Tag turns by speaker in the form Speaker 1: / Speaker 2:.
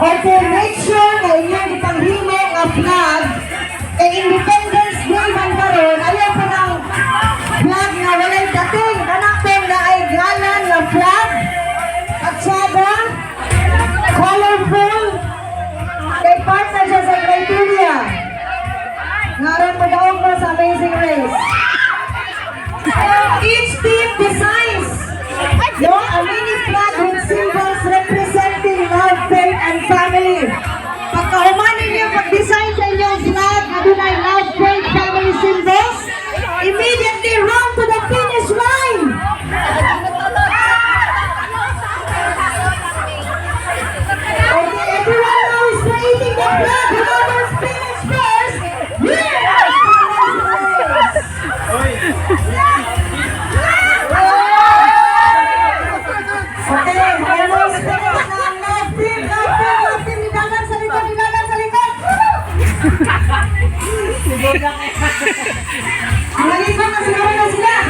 Speaker 1: O to make sure na inyong ipanghimo nga flag kay Independence Day man karon, ayaw pa ng flag na walay dating kanakton na ay galan na flag at sada colorful kay part na siya sa criteria naroon pa daw mo sa Amazing Race. Each team designs a mini flag with symbols representing love, faith, and family. Pagkahumanin niyo pag-design sa inyong flag na dunay love, faith, family symbols, immediately run to the finish line. Okay, everyone now is creating the flag. Whoever's finished first, okay, almost finished na ang love team, nilalang sa likod, nilalang sa likod. Ang likod na siguro na sila.